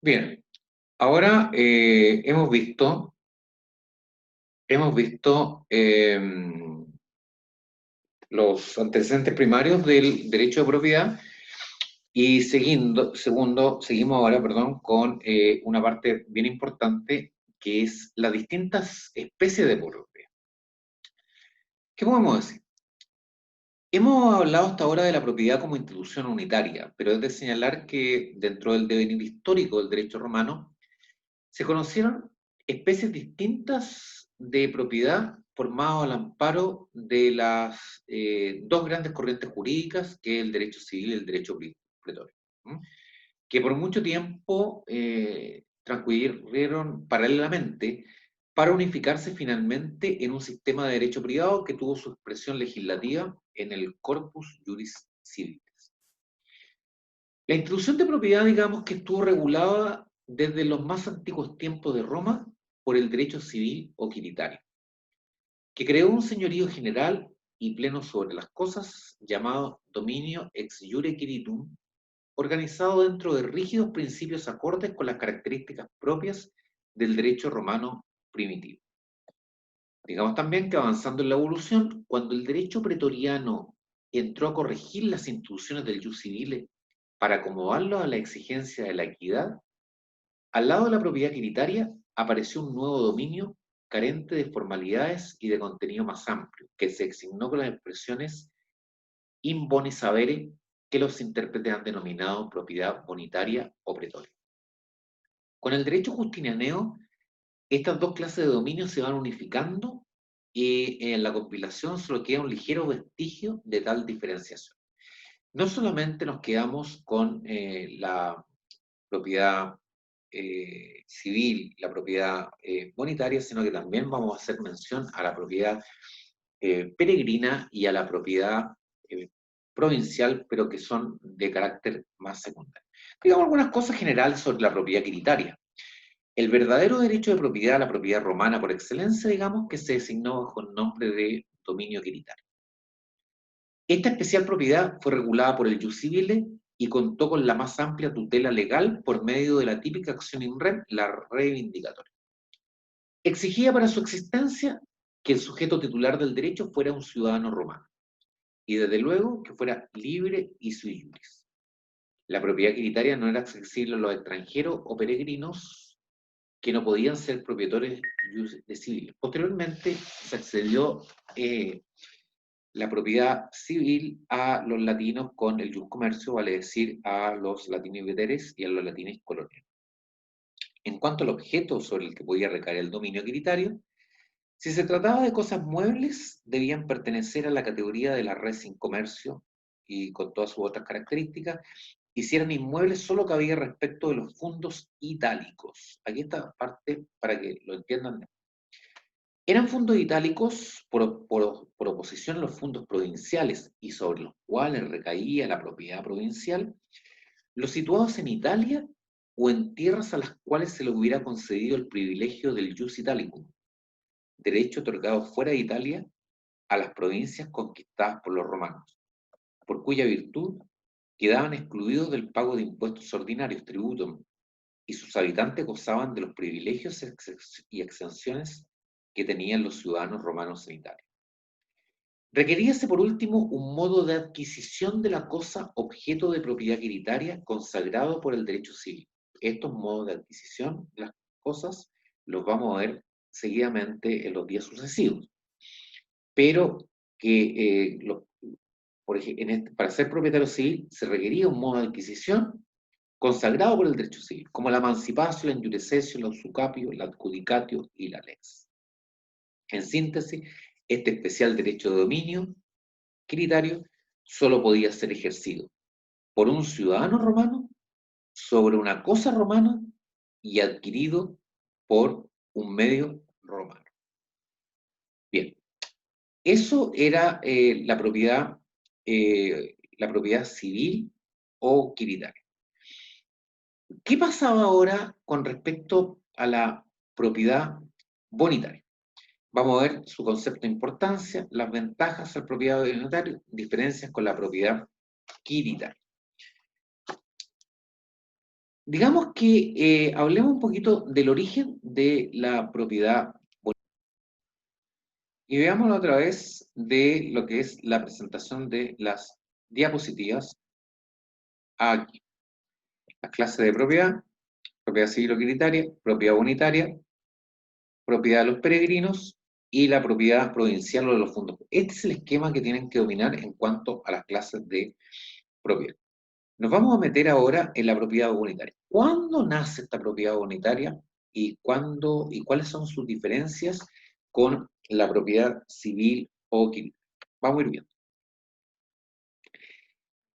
Bien, ahora hemos visto los antecedentes primarios del derecho de propiedad y seguimos ahora, perdón, con una parte bien importante que es las distintas especies de propiedad. ¿Qué podemos decir? Hemos hablado hasta ahora de la propiedad como institución unitaria, pero es de señalar que dentro del devenir histórico del derecho romano se conocieron especies distintas de propiedad formadas al amparo de las dos grandes corrientes jurídicas, que es el derecho civil y el derecho pretorio, ¿m? Que por mucho tiempo transcurrieron paralelamente para unificarse finalmente en un sistema de derecho privado que tuvo su expresión legislativa en el Corpus Juris Civilis. La institución de propiedad, digamos que estuvo regulada desde los más antiguos tiempos de Roma por el derecho civil o quiritario, que creó un señorío general y pleno sobre las cosas llamado dominio ex iure quiritum, organizado dentro de rígidos principios acordes con las características propias del derecho romano primitivo. Digamos también que avanzando en la evolución, cuando el derecho pretoriano entró a corregir las instituciones del jus civile para acomodarlo a la exigencia de la equidad, al lado de la propiedad quiritaria apareció un nuevo dominio carente de formalidades y de contenido más amplio, que se designó con las expresiones in boni sabere que los intérpretes han denominado propiedad bonitaria o pretoria. Con el derecho justinianeo, estas dos clases de dominio se van unificando y en la compilación solo queda un ligero vestigio de tal diferenciación. No solamente nos quedamos con la propiedad civil, la propiedad bonitaria, sino que también vamos a hacer mención a la propiedad peregrina y a la propiedad eh, provincial, pero que son de carácter más secundario. Digamos algunas cosas generales sobre la propiedad quiritaria. El verdadero derecho de propiedad, la propiedad romana por excelencia, digamos, que se designó bajo el nombre de dominio quiritario. Esta especial propiedad fue regulada por el jus civile y contó con la más amplia tutela legal por medio de la típica acción in rem, la reivindicatoria. Exigía para su existencia que el sujeto titular del derecho fuera un ciudadano romano y desde luego que fuera libre y sui juris. La propiedad quiritaria no era accesible a los extranjeros o peregrinos que no podían ser propietarios de civiles. Posteriormente se accedió la propiedad civil a los latinos con el jus comercio, vale decir, a los latinos veteres y a los latinos coloniales. En cuanto al objeto sobre el que podía recaer el dominio quiritario, si se trataba de cosas muebles, debían pertenecer a la categoría de la res sin comercio y con todas sus otras características, y si eran inmuebles solo cabía respecto de los fundos itálicos. Aquí esta parte para que lo entiendan. Eran fondos itálicos por oposición a los fondos provinciales y sobre los cuales recaía la propiedad provincial, los situados en Italia o en tierras a las cuales se le hubiera concedido el privilegio del jus italicum, derecho otorgado fuera de Italia a las provincias conquistadas por los romanos, por cuya virtud quedaban excluidos del pago de impuestos ordinarios, tributum, y sus habitantes gozaban de los privilegios y exenciones que tenían los ciudadanos romanos en Italia. Requeríase, por último, un modo de adquisición de la cosa objeto de propiedad quiritaria consagrado por el derecho civil. Estos modos de adquisición de las cosas los vamos a ver seguidamente en los días sucesivos. Pero que, por ejemplo, para ser propietario civil se requería un modo de adquisición consagrado por el derecho civil, como la emancipatio, la endurecesio, la usucapio, la adjudicatio y la lex. En síntesis, este especial derecho de dominio quiritario solo podía ser ejercido por un ciudadano romano sobre una cosa romana y adquirido por un medio romano. Bien, eso era la propiedad civil o quiritaria. ¿Qué pasaba ahora con respecto a la propiedad bonitaria? Vamos a ver su concepto de importancia, las ventajas de la propiedad bonitaria, diferencias con la propiedad quiritaria. Digamos que hablemos un poquito del origen de la propiedad y veámoslo a través de lo que es la presentación de las diapositivas aquí. Las clases de propiedad, propiedad civil utilitaria, propiedad unitaria, propiedad de los peregrinos y la propiedad provincial o de los fondos. Este es el esquema que tienen que dominar en cuanto a las clases de propiedad. Nos vamos a meter ahora en la propiedad unitaria. ¿Cuándo nace esta propiedad unitaria y cuándo y cuáles son sus diferencias con la propiedad civil o utilitaria? Vamos a ir viendo.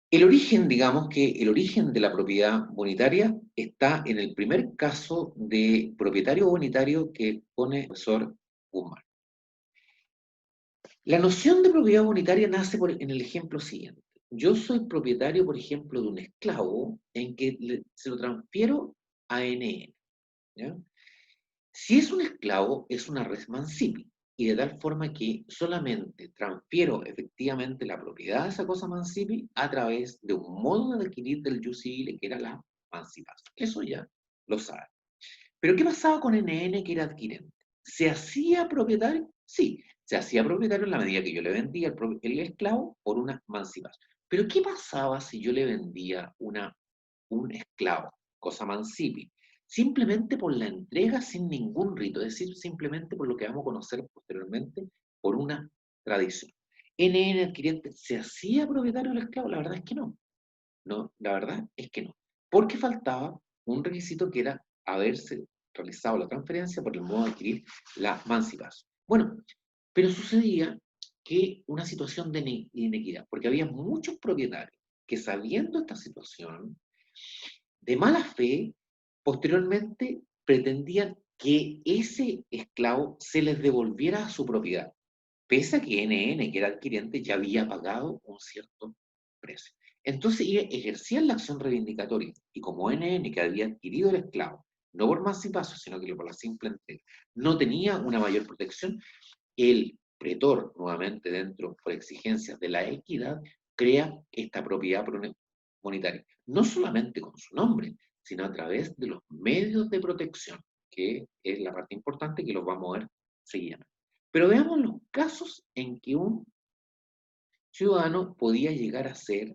El origen, digamos que el origen de la propiedad unitaria está en el primer caso de propietario unitario que pone el profesor Guzmán. La noción de propiedad unitaria nace en el ejemplo siguiente. Yo soy propietario, por ejemplo, de un esclavo en que se lo transfiero a NN. ¿Ya? Si es un esclavo, es una res mancipi, y de tal forma que solamente transfiero efectivamente la propiedad de esa cosa mancipi a través de un modo de adquirir del jus civile que era la mancipación. Eso ya lo sabe. Pero ¿qué pasaba con NN que era adquirente? ¿Se hacía propietario? Sí, se hacía propietario en la medida que yo le vendía el esclavo por una mancipación. Pero ¿qué pasaba si yo le vendía un esclavo, cosa mancipi? Simplemente por la entrega sin ningún rito, es decir, simplemente por lo que vamos a conocer posteriormente, por una tradición. NN adquirente, ¿se hacía propietario del esclavo? La verdad es que no. No, la verdad es que no. Porque faltaba un requisito que era haberse realizado la transferencia por el modo de adquirir la mancipación. Bueno, pero sucedía que una situación de inequidad, porque había muchos propietarios que sabiendo esta situación, de mala fe, posteriormente pretendían que ese esclavo se les devolviera a su propiedad, pese a que NN, que era adquirente, ya había pagado un cierto precio. Entonces ejercían la acción reivindicatoria, y como NN, que había adquirido el esclavo, no por mancipación, sino que por la simple entrega, no tenía una mayor protección, el pretor, nuevamente dentro por exigencias de la equidad, crea esta propiedad monetaria, no solamente con su nombre, sino a través de los medios de protección, que es la parte importante que los vamos a ver seguidamente. Pero veamos los casos en que un ciudadano podía llegar a ser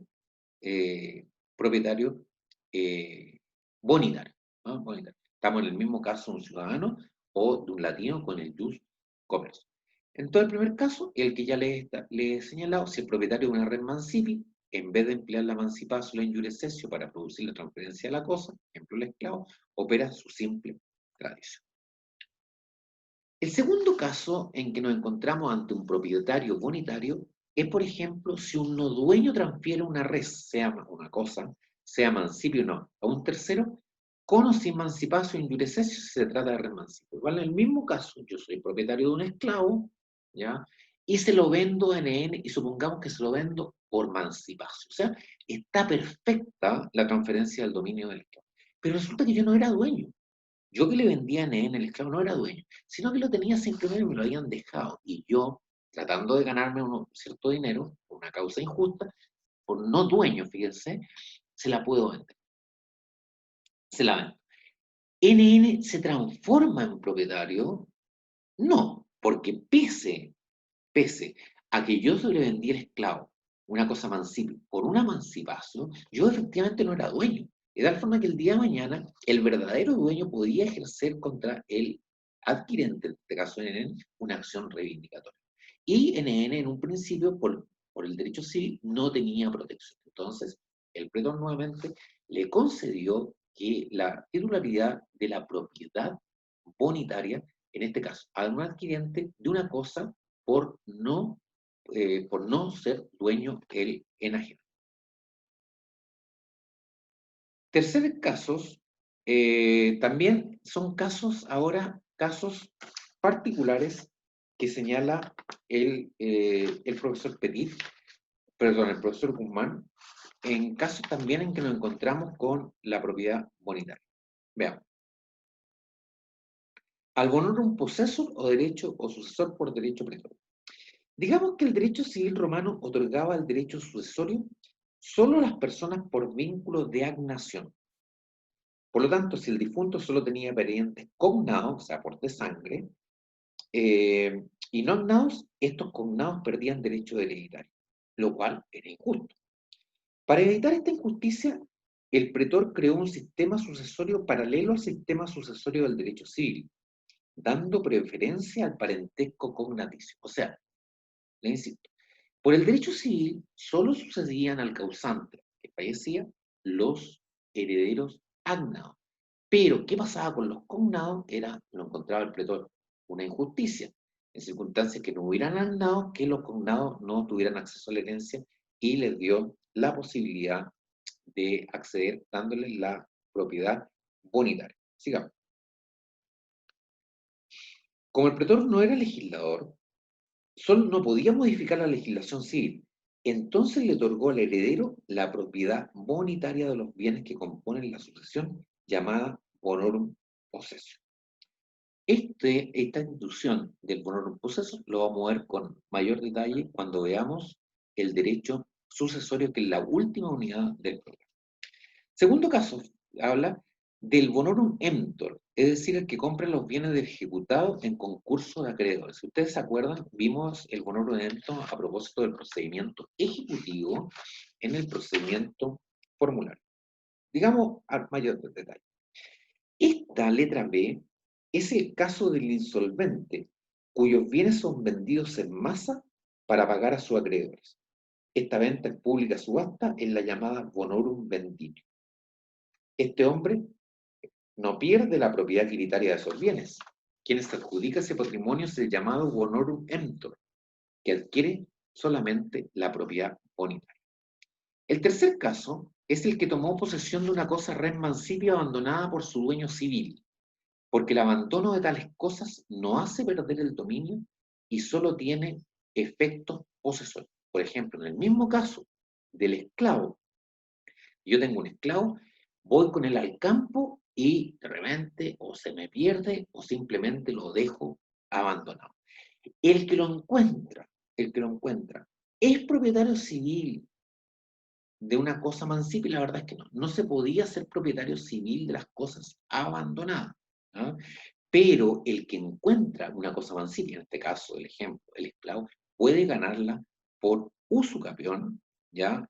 propietario eh, bonitario, ¿no? Bonitario. Estamos en el mismo caso de un ciudadano o de un latino con el jus commerce. Entonces, el primer caso, el que ya le he señalado, si el propietario de una red mancipi, en vez de emplear la mancipación en iure cessio para producir la transferencia de la cosa, ejemplo el esclavo, opera su simple tradición. El segundo caso en que nos encontramos ante un propietario bonitario es, por ejemplo, si un no dueño transfiere una res, sea una cosa, sea mancipio o no, a un tercero, con o sin mancipación in iure cessio, si se trata de res mancipio. Igual en el mismo caso, yo soy propietario de un esclavo, ¿ya? Y se lo vendo a NN, y supongamos que se lo vendo por mancipación. O sea, está perfecta la transferencia del dominio del esclavo. Pero resulta que yo no era dueño. Yo que le vendía NN, el esclavo no era dueño, sino que lo tenía simplemente y me lo habían dejado. Y yo, tratando de ganarme un cierto dinero por una causa injusta, por no dueño, fíjense, se la puedo vender. Se la vendo. NN se transforma en propietario, no, porque pese a que yo se le vendí el esclavo, una cosa mancipa, por una emancipación, yo efectivamente no era dueño. De tal forma que el día de mañana el verdadero dueño podía ejercer contra el adquirente, en este caso NN, una acción reivindicatoria. Y NN en un principio, por el derecho civil, no tenía protección. Entonces, el pretor nuevamente le concedió que la titularidad de la propiedad bonitaria, en este caso, a un adquirente de una cosa por no ser dueño el enajeno. Tercer casos, también son casos ahora, casos particulares que señala el profesor Petit, perdón, el profesor Guzmán, en casos también en que nos encontramos con la propiedad bonitaria. Veamos. Albonar un posesor o derecho o sucesor por derecho pretor. Digamos que el derecho civil romano otorgaba el derecho sucesorio solo a las personas por vínculo de agnación. Por lo tanto, si el difunto solo tenía parientes cognados, o sea, por de sangre, y no cognados, estos cognados perdían derecho hereditario, lo cual era injusto. Para evitar esta injusticia, el pretor creó un sistema sucesorio paralelo al sistema sucesorio del derecho civil, dando preferencia al parentesco cognaticio. O sea, le insisto, por el derecho civil solo sucedían al causante que fallecía los herederos agnados. Pero, ¿qué pasaba con los cognados? Lo encontraba el pretor, una injusticia. En circunstancias que no hubieran agnados, que los cognados no tuvieran acceso a la herencia y les dio la posibilidad de acceder dándoles la propiedad bonitaria. Sigamos. Como el pretor no era legislador, solo no podía modificar la legislación civil. Entonces le otorgó al heredero la propiedad bonitaria de los bienes que componen la sucesión, llamada bonorum possessio. Esta institución del bonorum possessio lo vamos a ver con mayor detalle cuando veamos el derecho sucesorio, que es la última unidad del programa. Segundo caso, habla del bonorum emptor, es decir, el que compra los bienes del ejecutado en concurso de acreedores. Si ustedes se acuerdan, vimos el bonorum emptor a propósito del procedimiento ejecutivo en el procedimiento formulario. Digamos a mayor detalle. Esta letra B es el caso del insolvente, cuyos bienes son vendidos en masa para pagar a sus acreedores. Esta venta en pública subasta es la llamada bonorum venditio. Este hombre no pierde la propiedad equitaria de esos bienes. Quien se adjudica ese patrimonio es el llamado bonorum emptor, que adquiere solamente la propiedad bonitaria. El tercer caso es el que tomó posesión de una cosa res mancipia abandonada por su dueño civil, porque el abandono de tales cosas no hace perder el dominio y solo tiene efectos posesorios. Por ejemplo, en el mismo caso del esclavo, yo tengo un esclavo, voy con él al campo y de repente o se me pierde o simplemente lo dejo abandonado. El que lo encuentra, es propietario civil de una cosa mancipa, y la verdad es que no se podía ser propietario civil de las cosas abandonadas, ¿no? Pero el que encuentra una cosa mancipa, en este caso, el ejemplo, el esclavo, puede ganarla por usucapión, ¿ya?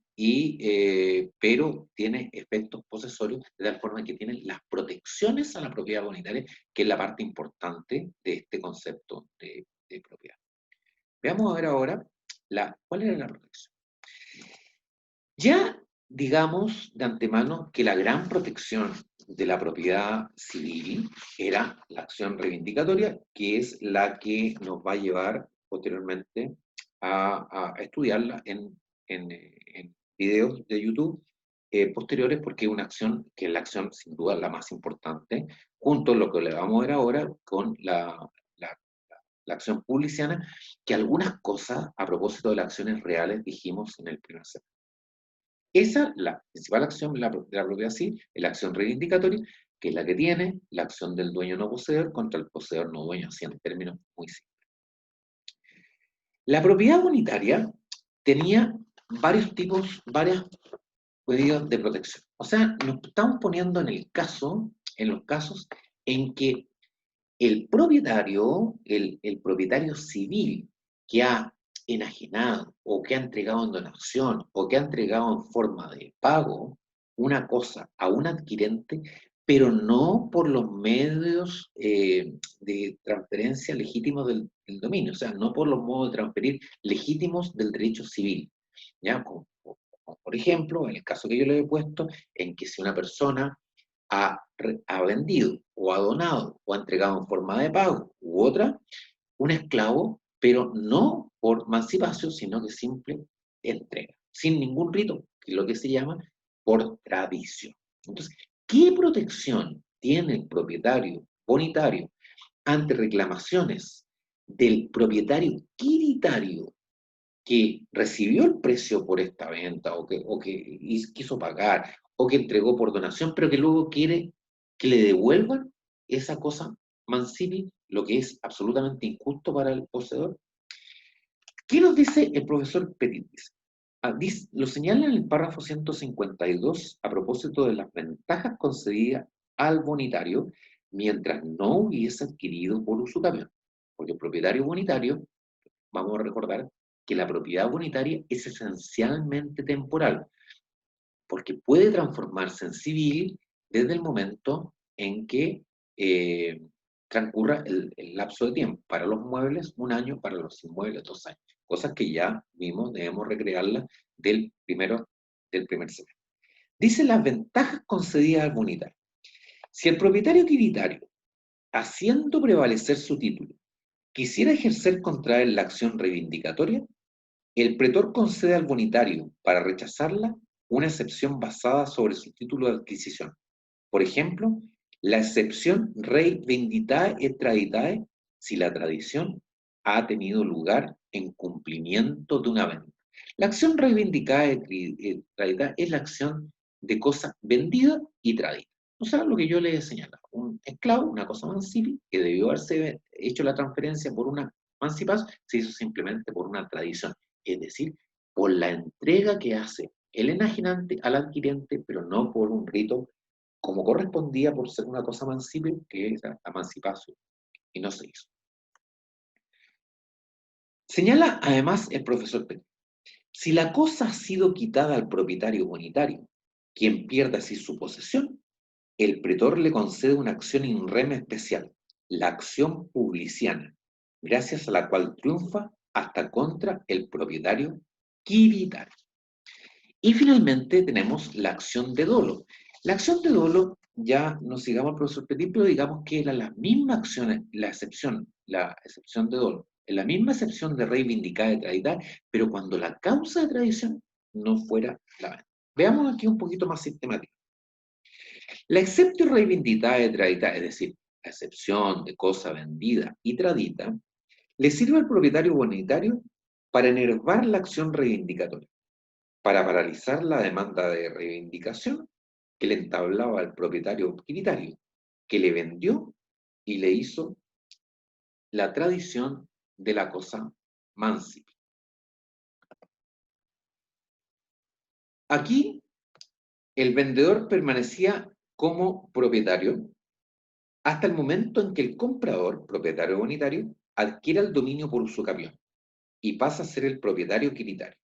Pero tiene efectos posesorios, de tal forma que tiene las protecciones a la propiedad bonitaria, que es la parte importante de este concepto de propiedad. Veamos a ver ahora cuál era la protección. Ya digamos de antemano que la gran protección de la propiedad civil era la acción reivindicatoria, que es la que nos va a llevar posteriormente a estudiarla en videos de YouTube posteriores, porque es una acción que es la acción sin duda la más importante, junto a lo que le vamos a ver ahora con la acción publiciana, que algunas cosas a propósito de las acciones reales dijimos en el primer semestre. Esa, la principal acción de la propiedad civil, es la acción reivindicatoria, que es la que tiene la acción del dueño no poseedor contra el poseedor no dueño, así en términos muy simples. La propiedad unitaria tenía varios tipos, varias medidas de protección. O sea, nos estamos poniendo en los casos en que el propietario, el propietario civil que ha enajenado o que ha entregado en donación o que ha entregado en forma de pago una cosa a un adquirente, pero no por los medios de transferencia legítimos del dominio, o sea, no por los modos de transferir legítimos del derecho civil. ¿Ya? Como, por ejemplo, en el caso que yo le he puesto, en que si una persona ha vendido o ha donado o ha entregado en forma de pago u otra, un esclavo, pero no por mancipación, sino que simple entrega, sin ningún rito, que es lo que se llama por tradición. Entonces, ¿qué protección tiene el propietario bonitario ante reclamaciones del propietario quiritario que recibió el precio por esta venta o que quiso pagar o que entregó por donación, pero que luego quiere que le devuelvan esa cosa mancipi, lo que es absolutamente injusto para el poseedor? ¿Qué nos dice el profesor Petit? Lo señala en el párrafo 152 a propósito de las ventajas concedidas al bonitario mientras no hubiese adquirido por usucapión. Porque el propietario bonitario, vamos a recordar que la propiedad bonitaria es esencialmente temporal, porque puede transformarse en civil desde el momento en que transcurra el lapso de tiempo. Para los muebles, 1 año; para los inmuebles, 2 años. Cosas que ya mismo debemos recrearlas del primer semestre. Dice las ventajas concedidas al bonitario. Si el propietario quiritario, haciendo prevalecer su título, quisiera ejercer contra él la acción reivindicatoria, el pretor concede al bonitario, para rechazarla, una excepción basada sobre su título de adquisición. Por ejemplo, la excepción rei venditae et traditae, si la tradición ha tenido lugar en cumplimiento de una venta. La acción reivindicae et traditae es la acción de cosa vendida y tradida. O sea, lo que yo les he señalado, un esclavo, una cosa mancipi, que debió haberse hecho la transferencia por una mancipación, se hizo simplemente por una tradición, es decir, por la entrega que hace el enajenante al adquirente, pero no por un rito como correspondía por ser una cosa mancipe, que es la emancipación, y no se hizo. Señala además el profesor Pérez, si la cosa ha sido quitada al propietario bonitario, quien pierde así su posesión, el pretor le concede una acción in rem especial, la acción publiciana, gracias a la cual triunfa hasta contra el propietario quiritario. Y finalmente tenemos la acción de dolo. La acción de dolo, ya no sigamos al profesor Petit, pero digamos que era la misma acción, la excepción de dolo, es la misma excepción de reivindicar de traditar, pero cuando la causa de tradición no fuera la venta. Veamos aquí un poquito más sistemático. La exceptio reivindicada de tradita, es decir, la excepción de cosa vendida y tradita, le sirve al propietario bonitario para enervar la acción reivindicatoria, para paralizar la demanda de reivindicación que le entablaba el propietario quiritario, que le vendió y le hizo la tradición de la cosa mancipi. Aquí el vendedor permanecía como propietario hasta el momento en que el comprador, propietario bonitario, adquiera el dominio por usucapión y pasa a ser el propietario quiritario.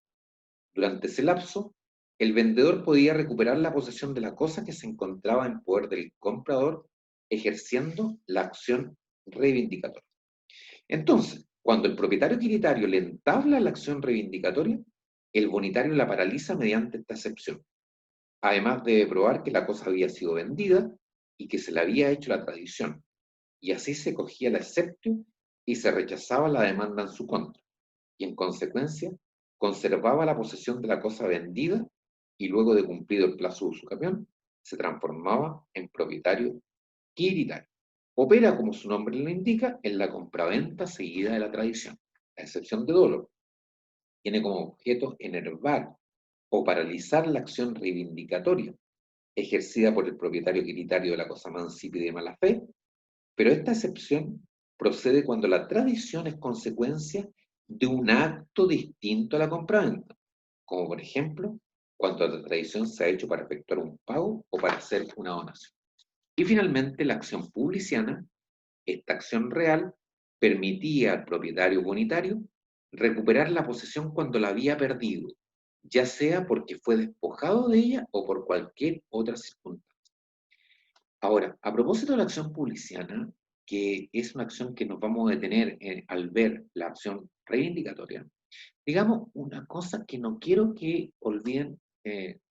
Durante ese lapso, el vendedor podía recuperar la posesión de la cosa que se encontraba en poder del comprador, ejerciendo la acción reivindicatoria. Entonces, cuando el propietario quiritario le entabla la acción reivindicatoria, el bonitario la paraliza mediante esta excepción. Además, debe probar que la cosa había sido vendida y que se le había hecho la tradición, y así se cogía la exceptio y se rechazaba la demanda en su contra, y en consecuencia conservaba la posesión de la cosa vendida, y luego de cumplido el plazo de usucapión, se transformaba en propietario quiritario. Opera, como su nombre lo indica, en la compraventa seguida de la tradición. La excepción de dolo tiene como objeto enervar o paralizar la acción reivindicatoria ejercida por el propietario quiritario de la cosa mancipi de mala fe, pero esta excepción procede cuando la tradición es consecuencia de un acto distinto a la compraventa, como por ejemplo, cuando la tradición se ha hecho para efectuar un pago o para hacer una donación. Y finalmente, la acción publiciana, esta acción real, permitía al propietario bonitario recuperar la posesión cuando la había perdido, ya sea porque fue despojado de ella o por cualquier otra circunstancia. Ahora, a propósito de la acción publiciana, que es una acción que nos vamos a detener al ver la acción reivindicatoria, digamos una cosa que no quiero que olviden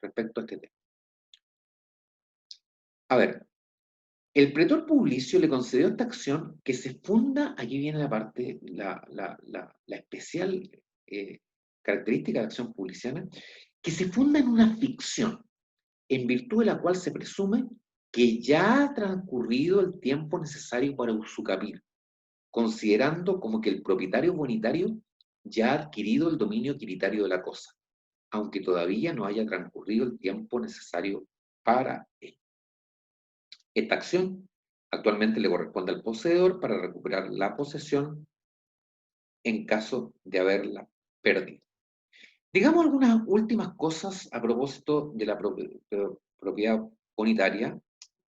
respecto a este tema. A ver, el pretor publicio le concedió esta acción que se funda, aquí viene la parte, la especial característica de la acción publiciana, que se funda en una ficción, en virtud de la cual se presume que ya ha transcurrido el tiempo necesario para usucapir, considerando como que el propietario bonitario ya ha adquirido el dominio quiritario de la cosa, aunque todavía no haya transcurrido el tiempo necesario para ello. Esta acción actualmente le corresponde al poseedor para recuperar la posesión en caso de haberla perdido. Digamos algunas últimas cosas a propósito de la propiedad bonitaria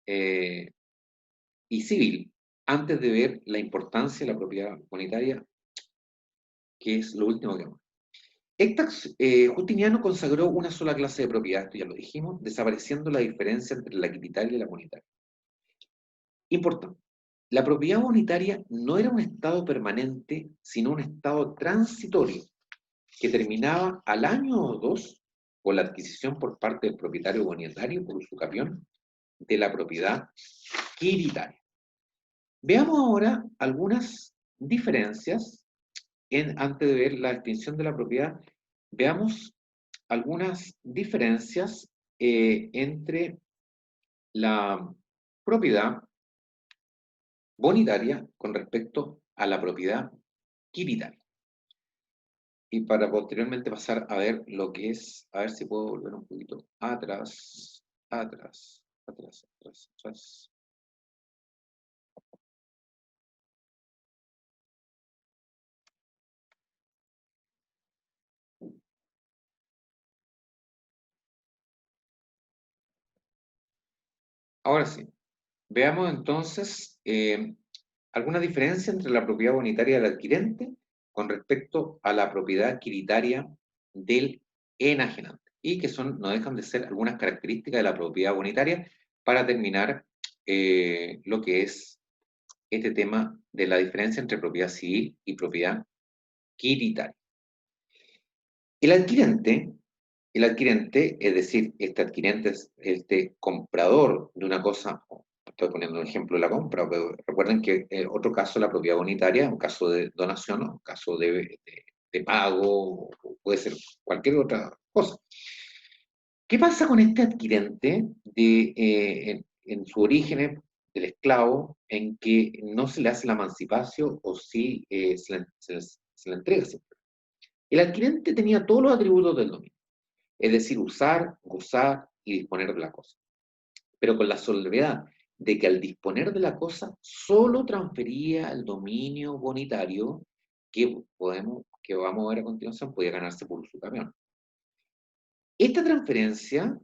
y civil, antes de ver la importancia de la propiedad bonitaria, que es lo último que vemos. Justiniano consagró una sola clase de propiedad, esto ya lo dijimos, desapareciendo la diferencia entre la quiritaria y la bonitaria. Importante, la propiedad bonitaria no era un estado permanente, sino un estado transitorio, que terminaba al año o dos con la adquisición por parte del propietario bonitario por usucapión de la propiedad quiritaria. Veamos ahora algunas diferencias antes de ver la extinción de la propiedad, veamos algunas diferencias entre la propiedad bonitaria con respecto a la propiedad quiritaria. Y para posteriormente pasar a ver lo que es, a ver si puedo volver un poquito atrás, atrás, atrás, atrás, atrás. Ahora sí, veamos entonces alguna diferencia entre la propiedad bonitaria del adquirente con respecto a la propiedad quiritaria del enajenante, y que no dejan de ser algunas características de la propiedad bonitaria para terminar lo que es este tema de la diferencia entre propiedad civil y propiedad quiritaria. El adquirente, el adquirente, es decir, este adquirente es este comprador de una cosa. Estoy poniendo un ejemplo de la compra, pero recuerden que otro caso, la propiedad bonitaria, un caso de donación, un caso de pago, puede ser cualquier otra cosa. ¿Qué pasa con este adquirente en su origen del esclavo, en que no se le hace la emancipación o sí se le entrega siempre? El adquirente tenía todos los atributos del dominio, es decir, usar, gozar y disponer de la cosa, pero con la salvedad de que al disponer de la cosa solo transfería el dominio bonitario que vamos a ver a continuación, podía ganarse por usucapión. Esta transferencia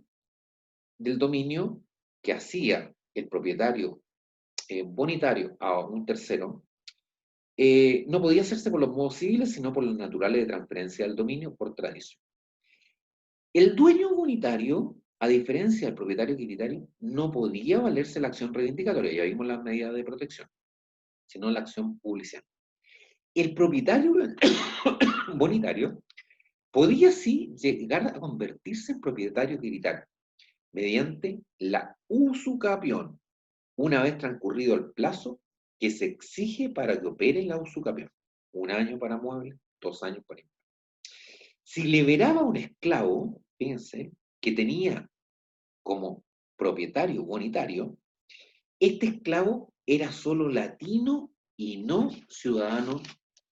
del dominio que hacía el propietario bonitario a un tercero no podía hacerse por los modos civiles, sino por los naturales de transferencia del dominio por tradición. El dueño bonitario, a diferencia del propietario quiritario, no podía valerse la acción reivindicatoria, ya vimos las medidas de protección, sino la acción publicitaria. El propietario bonitario podía sí llegar a convertirse en propietario quiritario mediante la usucapión, una vez transcurrido el plazo que se exige para que opere la usucapión. 1 año para muebles, 2 años para inmuebles. Si liberaba a un esclavo, fíjense, que tenía como propietario bonitario, este esclavo era solo latino y no ciudadano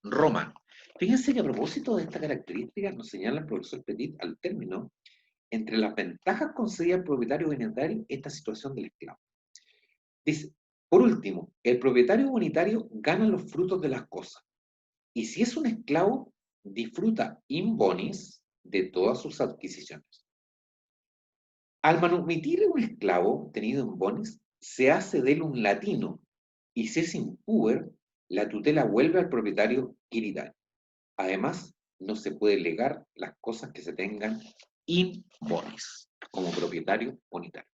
romano. Fíjense que a propósito de esta característica nos señala el profesor Petit al término, entre las ventajas concedidas al propietario bonitario, esta situación del esclavo. Dice, por último, el propietario bonitario gana los frutos de las cosas, y si es un esclavo, disfruta in bonis de todas sus adquisiciones. Al manumitir un esclavo tenido en bonis, se hace de él un latino, y si es impuber, la tutela vuelve al propietario quiritario. Además, no se puede legar las cosas que se tengan in bonis, como propietario bonitario.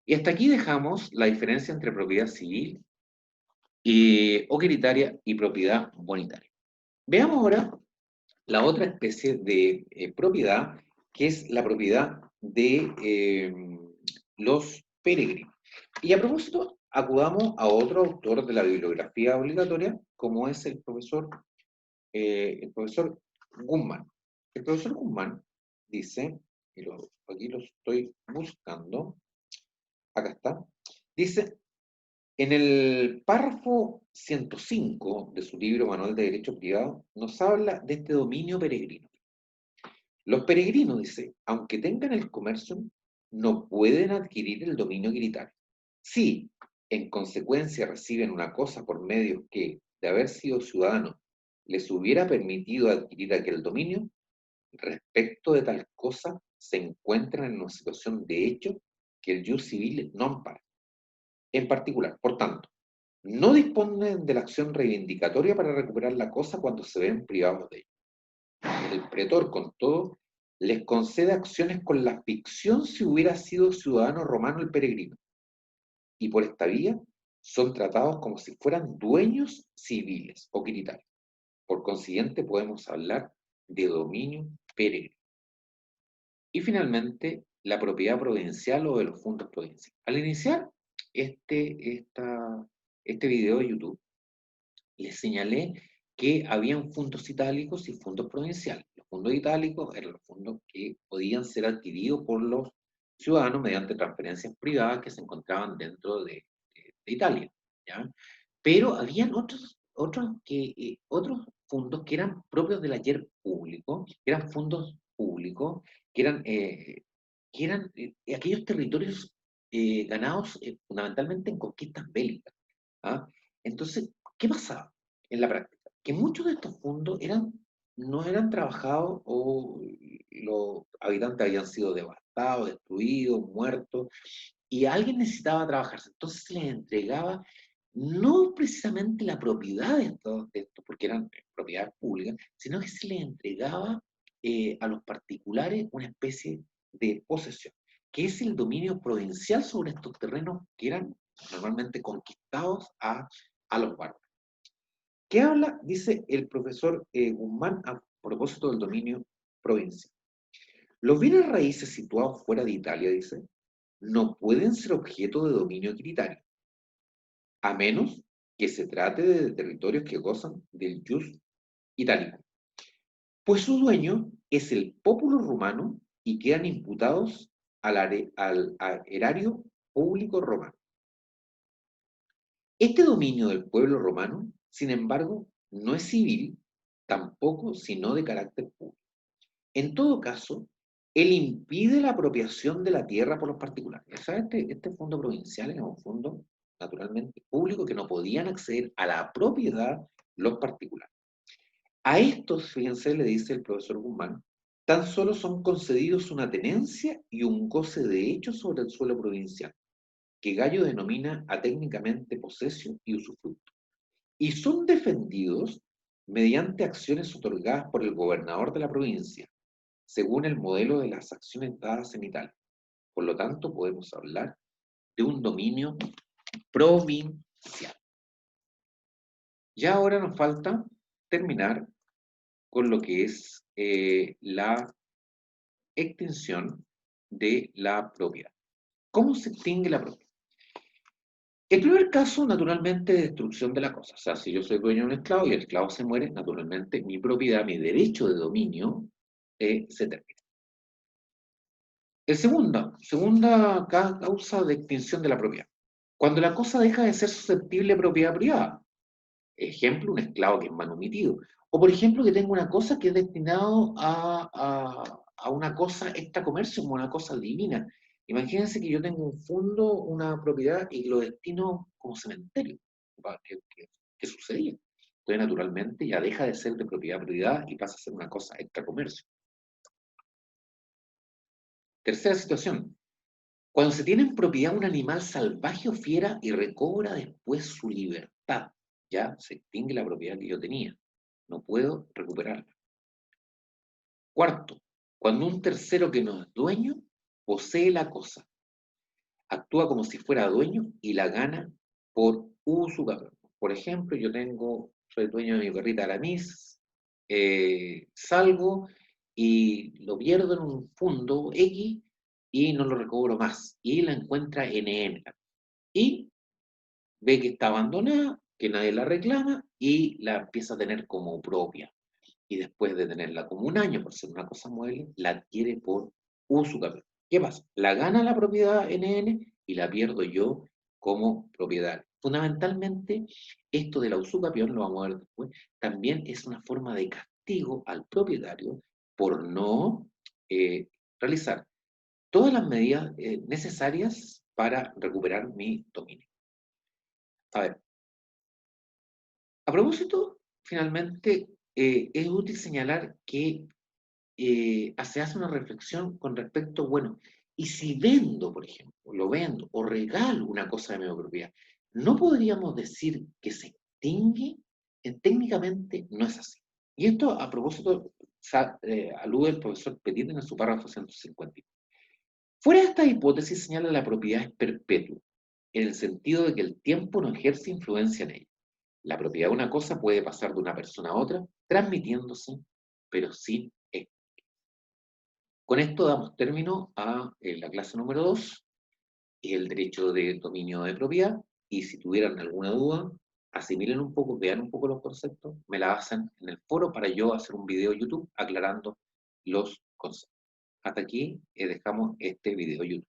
Y hasta aquí dejamos la diferencia entre propiedad civil o quiritaria y propiedad bonitaria. Veamos ahora la otra especie de propiedad, que es la propiedad de los peregrinos. Y a propósito, acudamos a otro autor de la bibliografía obligatoria, como es el profesor Guzmán. El profesor Guzmán dice, y aquí lo estoy buscando, acá está, dice, en el párrafo 105 de su libro Manual de Derecho Privado, nos habla de este dominio peregrino. Los peregrinos, dice, aunque tengan el comercio, no pueden adquirir el dominio quiritario. Si, en consecuencia, reciben una cosa por medio que, de haber sido ciudadanos, les hubiera permitido adquirir aquel dominio, respecto de tal cosa, se encuentran en una situación de hecho que el jus civil no ampara. en particular. Por tanto, no disponen de la acción reivindicatoria para recuperar la cosa cuando se ven privados de ella. El pretor, con todo, les concede acciones con la ficción si hubiera sido ciudadano romano el peregrino, y por esta vía son tratados como si fueran dueños civiles o quiritarios. Por consiguiente, podemos hablar de dominio peregrino. Y finalmente, la propiedad provincial o de los fondos provinciales. Al iniciar este video de YouTube, les señalé que habían fondos itálicos y fondos provinciales. Los fondos itálicos eran los fondos que podían ser adquiridos por los ciudadanos mediante transferencias privadas que se encontraban dentro de Italia, ¿ya? Pero habían otros fondos que eran propios del ayer público, que eran fondos públicos, que eran aquellos territorios ganados fundamentalmente en conquistas bélicas. ¿Ah? Entonces, ¿qué pasaba en la práctica? Que muchos de estos fondos no eran trabajados o los habitantes habían sido devastados, destruidos, muertos, y alguien necesitaba trabajarse. Entonces se les entregaba no precisamente la propiedad de esto porque eran propiedades públicas, sino que se les entregaba a los particulares una especie de posesión, que es el dominio provincial sobre estos terrenos que eran normalmente conquistados a los bárbaros. ¿Qué habla? Dice el profesor Guzmán a propósito del dominio provincial. Los bienes raíces situados fuera de Italia, dice, no pueden ser objeto de dominio equitario, a menos que se trate de territorios que gozan del jus itálico, pues su dueño es el populo romano y quedan imputados al erario público romano. Este dominio del pueblo romano, sin embargo, no es civil, tampoco, sino de carácter público. En todo caso, él impide la apropiación de la tierra por los particulares. O sea, este fondo provincial era un fondo naturalmente público que no podían acceder a la propiedad los particulares. A estos, fíjense, le dice el profesor Guzmán, tan solo son concedidos una tenencia y un goce de hecho sobre el suelo provincial, que Gallo denomina atécnicamente posesión y usufructo, y son defendidos mediante acciones otorgadas por el gobernador de la provincia, según el modelo de las acciones dadas en Italia. Por lo tanto, podemos hablar de un dominio provincial. Ya ahora nos falta terminar con lo que es la extinción de la propiedad. ¿Cómo se extingue la propiedad? El primer caso, naturalmente, de destrucción de la cosa. O sea, si yo soy dueño de un esclavo y el esclavo se muere, naturalmente mi propiedad, mi derecho de dominio se termina. Segunda causa de extinción de la propiedad. Cuando la cosa deja de ser susceptible de propiedad privada. Ejemplo, un esclavo que es manumitido. O, por ejemplo, que tenga una cosa que es destinado a una cosa extra comercio, como una cosa divina. Imagínense que yo tengo un fondo, una propiedad, y lo destino como cementerio. ¿Qué sucedía? Entonces, naturalmente, ya deja de ser de propiedad privada y pasa a ser una cosa extra comercio. Tercera situación. Cuando se tiene en propiedad un animal salvaje o fiera y recobra después su libertad, ya se extingue la propiedad que yo tenía. No puedo recuperarla. Cuarto, cuando un tercero que no es dueño posee la cosa, actúa como si fuera dueño y la gana por usucapión. Por ejemplo, soy dueño de mi perrita Aramis, salgo y lo pierdo en un fondo X y no lo recobro más. Y la encuentra NN. Y ve que está abandonada, que nadie la reclama y la empieza a tener como propia. Y después de tenerla como un año por ser una cosa mueble, la adquiere por usucapión. ¿Qué pasa? La gana la propiedad NN y la pierdo yo como propiedad. Fundamentalmente, esto de la usucapión, lo vamos a ver después, también es una forma de castigo al propietario por no realizar todas las medidas necesarias para recuperar mi dominio. A ver, a propósito, finalmente, es útil señalar que se hace una reflexión con respecto, bueno, Y si vendo, por ejemplo, lo vendo o regalo una cosa de mi propiedad, ¿no podríamos decir que se extingue? Técnicamente no es así. Y esto a propósito alude el profesor Petit en su párrafo 150. Fuera de esta hipótesis señala la propiedad es perpetua, en el sentido de que el tiempo no ejerce influencia en ella. La propiedad de una cosa puede pasar de una persona a otra, transmitiéndose, pero sin esto. Con esto damos término a la clase número 2, el derecho de dominio de propiedad, y si tuvieran alguna duda, asimilen un poco, vean un poco los conceptos, me la hacen en el foro para yo hacer un video YouTube aclarando los conceptos. Hasta aquí dejamos este video YouTube.